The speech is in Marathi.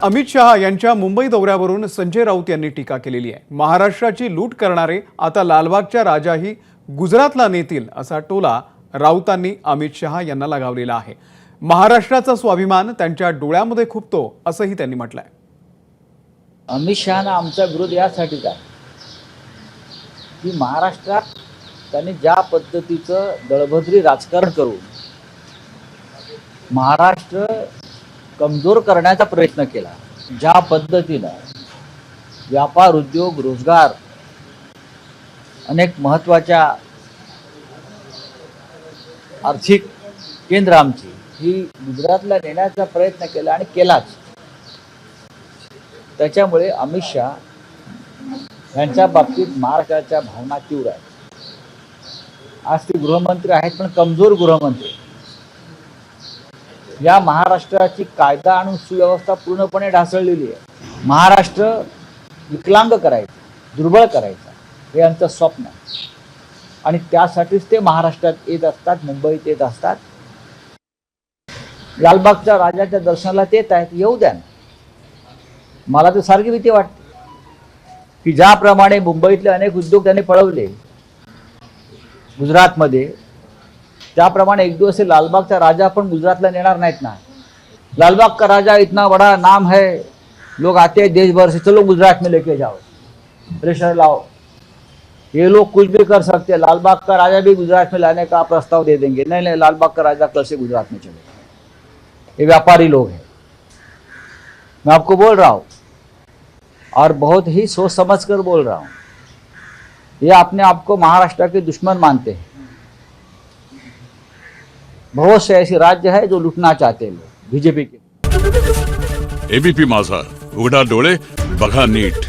अमित शहा यांच्या मुंबई दौऱ्यावरून संजय राऊत यांनी टीका केलेली आहे। महाराष्ट्राची लूट करणारे आता लालबागच्या राजाही गुजरातला नेतील असा टोला राऊतांनी अमित शहा यांना लगावलेला आहे। महाराष्ट्राचा स्वाभिमान त्यांच्या डोळ्यामध्ये खुपतो असंही त्यांनी म्हटलंय। अमित शहाना आमचा विरोध यासाठीच आहे की महाराष्ट्रात त्यांनी ज्या पद्धतीचं दळभद्री राजकारण करून महाराष्ट्र कमजोर करण्याचा प्रयत्न केला, ज्या पद्धतीनं व्यापार उद्योग रोजगार अनेक महत्त्वाच्या आर्थिक केंद्र आमची ही गुजरातला नेण्याचा प्रयत्न केला आणि केलाच। त्याच्यामुळे अमित शहा यांच्या बाबतीत महाराष्ट्राच्या भावना तीव्र आहेत। आज ते गृहमंत्री आहेत, पण कमजोर गृहमंत्री। या महाराष्ट्राची कायदा आणि सुव्यवस्था पूर्णपणे ढासळलेली आहे। महाराष्ट्र विकलांग करायचं, दुर्बळ करायचं हे यांचं स्वप्न आहे आणि त्यासाठीच ते महाराष्ट्रात येत असतात, मुंबईत येत असतात। लालबागच्या राजाच्या दर्शनाला येत आहेत, येऊ द्या। मला तर सारखी भीती वाटते की ज्याप्रमाणे मुंबईतले अनेक उद्योग त्यांनी पळवले गुजरातमध्ये, त्याप्रमाणे एक दिवस लालबागचा राजा पण गुजरातला नेणार नाहीत ना। लालबाग का राजा इतना बड़ा नाम है, लोग आते हैं देश भर से, चलो गुजरात में लेके जाओ, प्रेशर लाओ, ये लोग कुछ भी कर सकते हैं, लालबाग का राजा भी गुजरात में लाने का प्रस्ताव दे देंगे। नहीं नहीं, लालबाग का राजा कल से गुजरात में चलेगा। ये व्यापारी लोग हैं, मैं आपको बोल रहा हूँ और बहुत ही सोच समझ कर बोल रहा हूँ। ये अपने आप को महाराष्ट्र के दुश्मन मानते हैं। बहुत से ऐसे राज्य है जो लुटना चाहते हैं लोग बीजेपी के। एबीपी माझा, उघडा डोळे बघा नीट।